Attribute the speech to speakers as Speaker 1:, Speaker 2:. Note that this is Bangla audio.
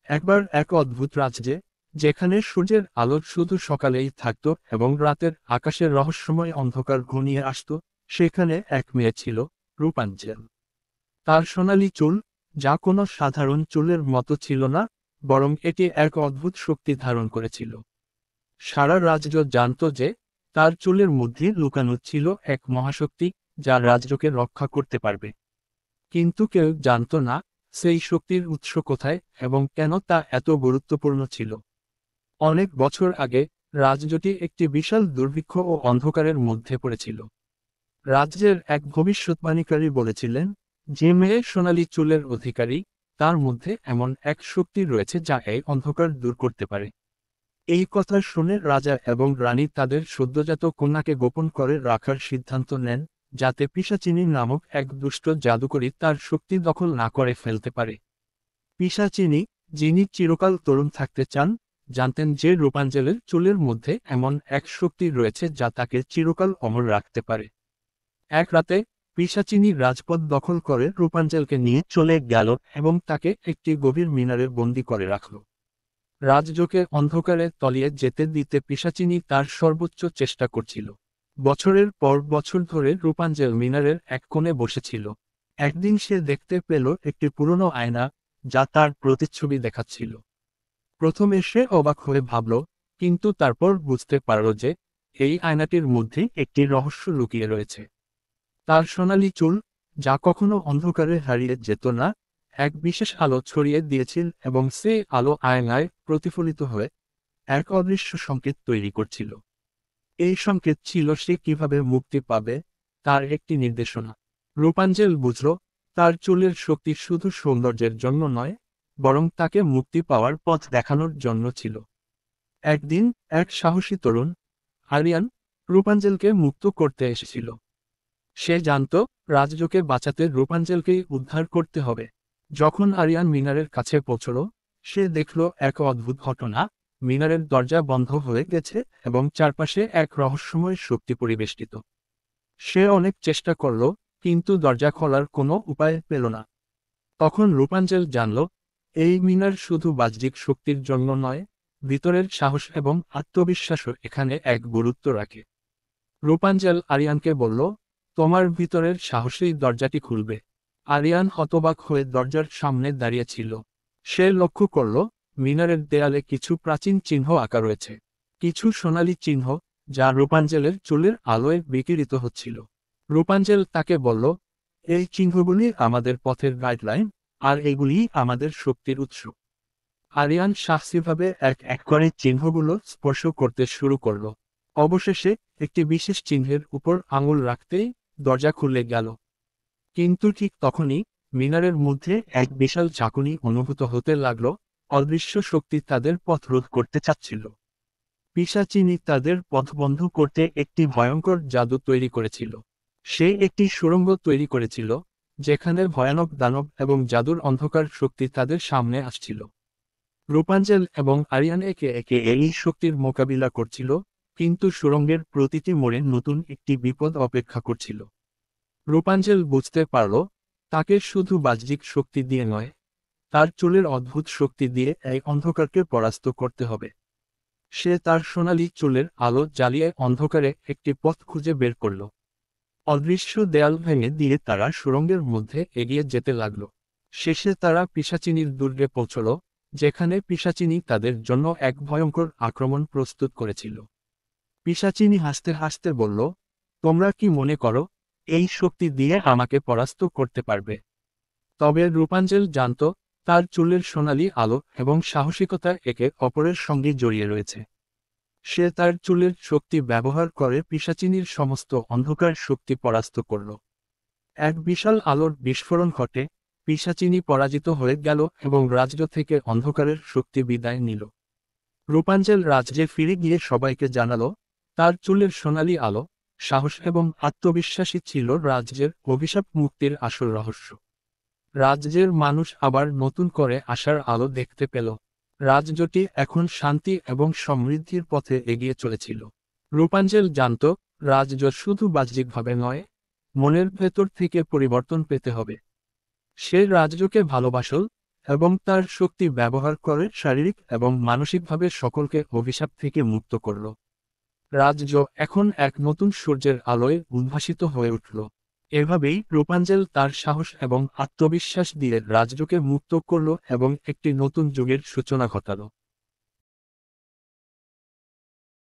Speaker 1: একবার এক অদ্ভুত রাজ্যে, যেখানে সূর্যের আলো শুধু সকালেই থাকত এবং রাতের আকাশের রহস্যময় অন্ধকার ঘনিয়ে আসত, সেখানে এক মেয়ে ছিল, রূপাঞ্জল। তার সোনালী চুল, যা কোনো সাধারণ চুলের মতো ছিল না, বরং এটি এক অদ্ভুত শক্তি ধারণ করেছিল। সারা রাজ্য জানত যে তার চুলের মধ্যে লুকানো ছিল এক মহাশক্তি, যা রাজ্যকে রক্ষা করতে পারবে। কিন্তু কেউ জানত না সেই শক্তির উৎস কোথায় এবং কেন তা এত গুরুত্বপূর্ণ ছিল। অনেক বছর আগে রাজ্যটি একটি বিশাল দুর্ভিক্ষ ও অন্ধকারের মধ্যে পড়েছিল। রাজ্যের এক ভবিষ্যৎবাণীকারী বলেছিলেন, যে মেয়ে সোনালী চুলের অধিকারী, তার মধ্যে এমন এক শক্তি রয়েছে যা এই অন্ধকার দূর করতে পারে। এই কথা শুনে রাজা এবং রানী তাদের সদ্যজাত কন্যাকে গোপন করে রাখার সিদ্ধান্ত নেন, যাতে পিশাচিনী নামক এক দুষ্ট জাদুকরী তার শক্তি দখল না করে ফেলতে পারে। পিশাচিনী, যিনি চিরকাল তরুণ থাকতে চান, জানতেন যে রূপাঞ্জলের চুলের মধ্যে এমন এক শক্তি রয়েছে যা তাকে চিরকাল অমর রাখতে পারে। এক রাতে পিশাচিনী রাজপথ দখল করে রূপাঞ্জলকে নিয়ে চলে গেল এবং তাকে একটি গভীর মিনারে বন্দী করে রাখল। রাজযোগে অন্ধকারে তলিয়ে যেতে দিতে পিশাচিনী তার সর্বোচ্চ চেষ্টা করছিল। বছরের পর বছর ধরে রূপাঞ্জল মিনারের এক কোণে বসেছিল। একদিন সে দেখতে পেল একটি পুরনো আয়না, যা তার প্রতিচ্ছবি দেখাচ্ছিল। প্রথমে সে অবাক হয়ে ভাবল, কিন্তু তারপর বুঝতে পারল যে এই আয়নাটির মধ্যে একটি রহস্য লুকিয়ে রয়েছে। তার সোনালী চুল, যা কখনো অন্ধকারে হারিয়ে যেত না, এক বিশেষ আলো ছড়িয়ে দিয়েছিল এবং সেই আলো আয়নায় প্রতিফলিত হয়ে এক অদৃশ্য সংকেত তৈরি করছিল। এই সংকেত ছিল সে কিভাবে মুক্তি পাবে তার একটি নির্দেশনা। রূপাঞ্জল বুঝল, তার চুলের শক্তি শুধু সৌন্দর্যের জন্য নয়, বরং তাকে মুক্তি পাওয়ার পথ দেখানোর জন্য ছিল। একদিন এক সাহসী তরুণ, আরিয়ান, রূপাঞ্জলকে মুক্ত করতে এসেছিল। সে জানত রাজযোগে বাঁচাতে রূপাঞ্জলকেই উদ্ধার করতে হবে। যখন আরিয়ান মিনারের কাছে পৌঁছল, সে দেখল এক অদ্ভুত ঘটনা। মিনারের দরজা বন্ধ হয়ে গেছে এবং চারপাশে এক রহস্যময় শক্তি পরিবেষ্টিত। সে অনেক চেষ্টা করল, কিন্তু দরজা খোলার কোনো উপায় পেল না। তখন রূপাঞ্জল জানল, এই মিনার শুধু বাহ্যিক শক্তির জন্য নয়, ভিতরের সাহস এবং আত্মবিশ্বাসও এখানে এক গুরুত্ব রাখে। রূপাঞ্জল আরিয়ানকে বলল, তোমার ভিতরের সাহসেই দরজাটি খুলবে। আরিয়ান হতবাক হয়ে দরজার সামনে দাঁড়িয়েছিল। সে লক্ষ্য করল, মিনারের দেয়ালে কিছু প্রাচীন চিহ্ন আঁকা রয়েছে। কিছু সোনালী চিহ্ন, যা রূপাঞ্জলের চুলের আলোয় বিকিরিত হচ্ছিল। রূপাঞ্জল তাকে বলল, এই চিহ্নগুলি আমাদের পথের গাইডলাইন, আর এগুলি আমাদের শক্তির উৎস। আরিয়ান সাহসীভাবে এক এক করে চিহ্নগুলো স্পর্শ করতে শুরু করল। অবশেষে একটি বিশেষ চিহ্নের উপর আঙুল রাখতেই দরজা খুলে গেল। কিন্তু ঠিক তখনই মিনারের মধ্যে এক বিশাল ঝাঁকুনি অনুভূত হতে লাগলো। অদৃশ্য শক্তি তাদের পথ রোধ করতে চাচ্ছিল। পিশাচিনী তাদের পথ বন্ধ করতে একটি ভয়ঙ্কর জাদু তৈরি করেছিল। সে একটি সুড়ঙ্গ তৈরি করেছিল, যেখানে ভয়ানক দানব এবং জাদুর অন্ধকার শক্তি তাদের সামনে আসছিল। রূপাঞ্জল এবং আরিয়ান একে একে এই শক্তির মোকাবিলা করছিল, কিন্তু সুড়ঙ্গের প্রতিটি মোড়ে নতুন একটি বিপদ অপেক্ষা করছিল। রূপাঞ্জল বুঝতে পারল, তাকে শুধু বাহ্যিক শক্তি দিয়ে নয়, তার চুলের অদ্ভুত শক্তি দিয়ে এই অন্ধকারকে পরাস্ত করতে হবে। সে তার সোনালী চুলের আলো জ্বালিয়ে অন্ধকারে একটি পথ খুঁজে বের করল। অদৃশ্য দেয়াল ভেঙে দিয়ে তারা সুড়ঙ্গের মধ্যে এগিয়ে যেতে লাগল। শেষে তারা পিশাচিনীর দুর্গে পৌঁছল, যেখানে পিশাচিনী তাদের জন্য এক ভয়ঙ্কর আক্রমণ প্রস্তুত করেছিল। পিশাচিনী হাসতে হাসতে বলল, তোমরা কি মনে করো এই শক্তি দিয়ে আমাকে পরাস্ত করতে পারবে? তবে রূপাঞ্জল জানত, তার চুলের সোনালী আলো এবং সাহসিকতা একে অপরের সঙ্গে জড়িয়ে রয়েছে। সে তার চুলের শক্তি ব্যবহার করে পিশাচিনীর সমস্ত অন্ধকার শক্তি পরাস্ত করল। এক বিশাল আলোর বিস্ফোরণ ঘটে, পিশাচিনী পরাজিত হয়ে গেল এবং রাজ্য থেকে অন্ধকারের শক্তি বিদায় নিল। রূপাঞ্জল রাজ্যে ফিরে গিয়ে সবাইকে জানালো, তার চুলের সোনালী আলো, সাহস এবং আত্মবিশ্বাসী ছিল রাজ্যের অভিশাপ মুক্তির আসল রহস্য। রাজ্যের মানুষ আবার নতুন করে আশার আলো দেখতে পেল। রাজ্যটি এখন শান্তি এবং সমৃদ্ধির পথে এগিয়ে চলেছিল। রূপাঞ্জল জানত, রাজ্য শুধু বাহ্যিকভাবে নয়, মনের ভেতর থেকে পরিবর্তন পেতে হবে। সে রাজ্যকে ভালোবাসল, এবং তার শক্তি ব্যবহার করে শারীরিক এবং মানসিকভাবে সকলকে অভিশাপ থেকে মুক্ত করল। রাজ্য এখন এক নতুন সূর্যের আলোয় উদ্ভাসিত হয়ে উঠল। এভাবেই রূপাঞ্জেল তার সাহস এবং আত্মবিশ্বাস দিয়ে রাজ্যকে মুক্ত করল এবং একটি নতুন যুগের সূচনা ঘটাল।